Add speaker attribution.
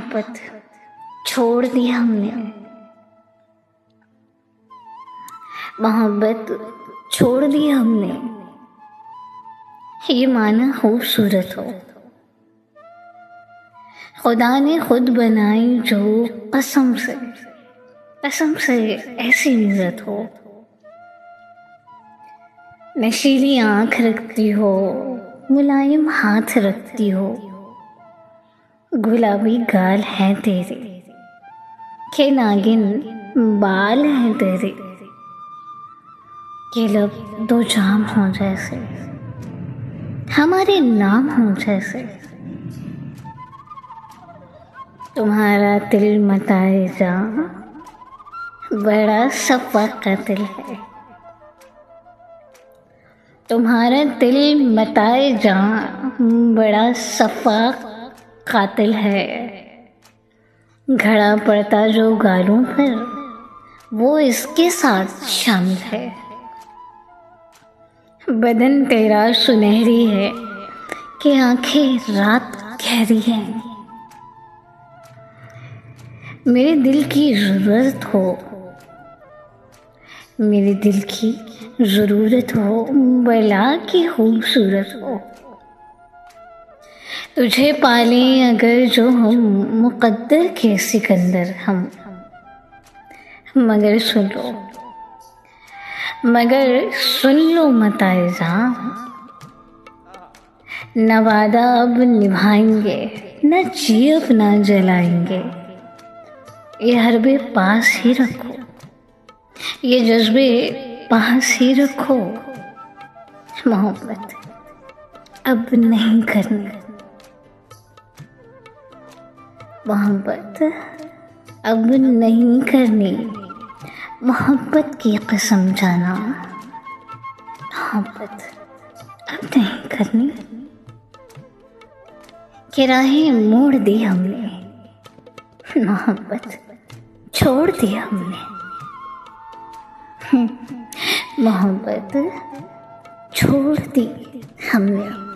Speaker 1: मोहब्बत छोड़ दी हमने, मोहब्बत छोड़ दी हमने। ये माना खूबसूरत हो, खुदा ने खुद बनाई जो कसम से ऐसी मूरत हो। नशीली आंख रखती हो, मुलायम हाथ रखती हो, गुलाबी गाल है तेरे, के नागिन बाल हैं तेरे, के लब दो जाम हो जैसे, हमारे नाम हो जैसे। तुम्हारा दिल मताए जां बड़ा सफा कातिल है, तुम्हारा दिल मताए जां बड़ा सफा कातिल है। घड़ा पड़ता जो गालों पर वो इसके साथ शामिल है। बदन तेरा सुनहरी है कि आंखें रात गहरी हैं। मेरे दिल की ज़रूरत हो, मेरे दिल की ज़रूरत हो, भला की खूबसूरत हो। तुझे पालें अगर जो हम मुक़द्दर के सिकंदर हम, मगर सुन लो मताए जां, न वादा अब निभाएंगे, न जी अब ना जलाएंगे। ये हरबे पास ही रखो, ये जज्बे पास ही रखो। मोहब्बत अब नहीं करनी, मोहब्बत अब नहीं करनी। मोहब्बत की कसम जाना, मोहब्बत अब नहीं करनी। कि राहें मोड़ दी हमने, मोहब्बत छोड़ दी हमने। मोहब्बत छोड़ दी हमने।